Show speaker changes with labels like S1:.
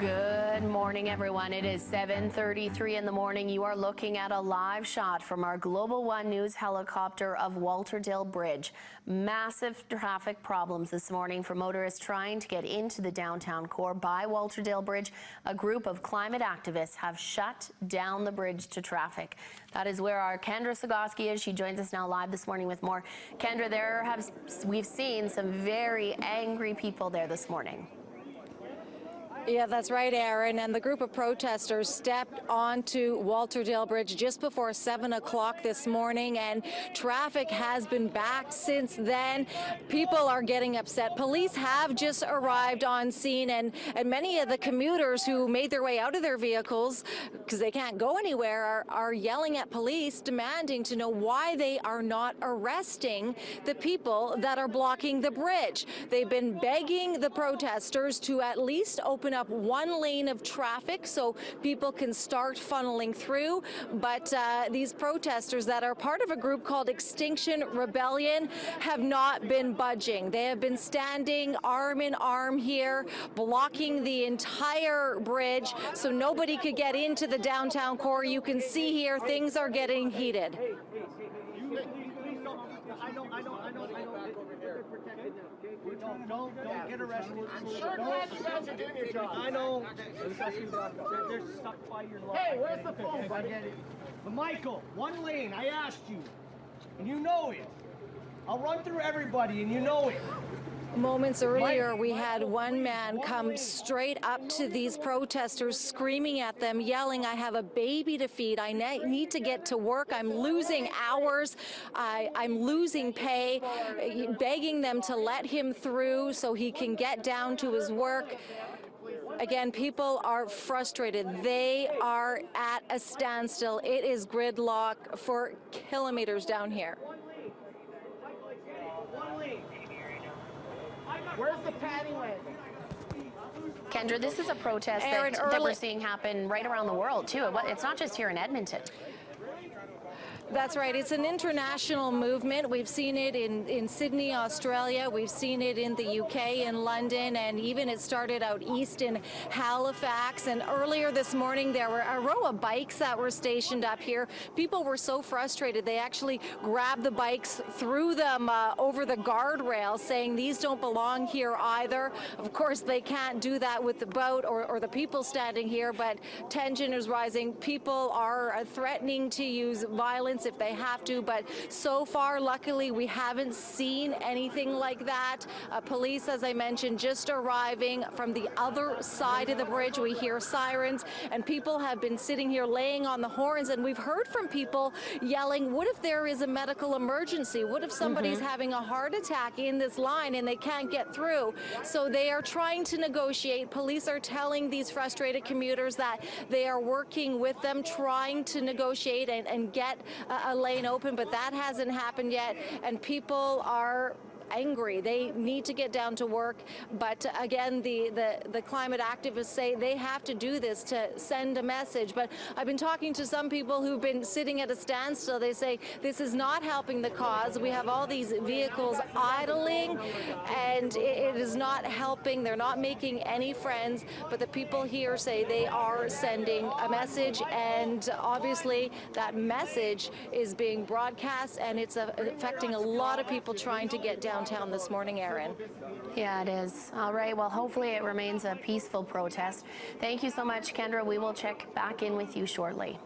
S1: Good morning, everyone. It is 7:33 in the morning. You are looking at a live shot from our Global One News helicopter of Walterdale Bridge. Massive traffic problems this morning for motorists trying to get into the downtown core by Walterdale Bridge. A group of climate activists have shut down the bridge to traffic. That is where our Kendra Slugoski is. She joins us now live this morning with more. Kendra, we've seen some very angry people there this morning.
S2: Yeah, that's right, Aaron. And the group of protesters stepped onto Walterdale Bridge just before 7 o'clock this morning, and traffic has been backed since then. People are getting upset. Police have just arrived on scene, and many of the commuters who made their way out of their vehicles because they can't go anywhere are yelling at police, demanding to know why they are not arresting the people that are blocking the bridge. They've been begging the protesters to at least open up one lane of traffic so people can start funneling through. But these protesters that are part of a group called Extinction Rebellion have not been budging. They have been standing arm in arm here, blocking the entire bridge so nobody could get into the downtown core. You can see here things are getting heated.
S3: I know. Don't get arrested. I'm sure glad you guys are doing your job. I know. They're stuck by your law. Hey, where's the phone, buddy? But Michael, one lane, I asked you. And you know it. I'll run through everybody, and you know it.
S2: Moments earlier, we had one man come straight up to these protesters, screaming at them, yelling, "I have a baby to feed. I need to get to work. I'm losing hours. I'm losing pay," begging them to let him through so he can get down to his work. Again, people are frustrated. They are at a standstill. It is gridlock for kilometers down here.
S3: Where's the padding lane?
S1: Kendra, this is a protest that we're seeing happen right around the world, too. It's not just here in Edmonton.
S2: That's right. It's an international movement. We've seen it in Sydney, Australia. We've seen it in the UK, in London, and even it started out east in Halifax. And earlier this morning, there were a row of bikes that were stationed up here. People were so frustrated, they actually grabbed the bikes, threw them over the guardrail, saying these don't belong here either. Of course, they can't do that with the boat or the people standing here, but tension is rising. People are threatening to use violence if they have to, but so far, luckily, we haven't seen anything like that. Police, as I mentioned, just arriving from the other side of the bridge. We hear sirens, and people have been sitting here laying on the horns, and we've heard from people yelling, what if there is a medical emergency? What if somebody's having a heart attack in this line and they can't get through? So they are trying to negotiate. Police are telling these frustrated commuters that they are working with them, trying to negotiate and get a lane open, but that hasn't happened yet, and people are angry. They need to get down to work, but again, the climate activists say they have to do this to send a message. But I've been talking to some people who've been sitting at a standstill. They say this is not helping the cause. We have all these vehicles idling, and it is not helping. They're not making any friends, but the people here say they are sending a message, and obviously that message is being broadcast, and it's affecting a lot of people trying to get downtown this morning, Aaron.
S1: Yeah, it is. All right. Well, hopefully it remains a peaceful protest. Thank you so much, Kendra. We will check back in with you shortly.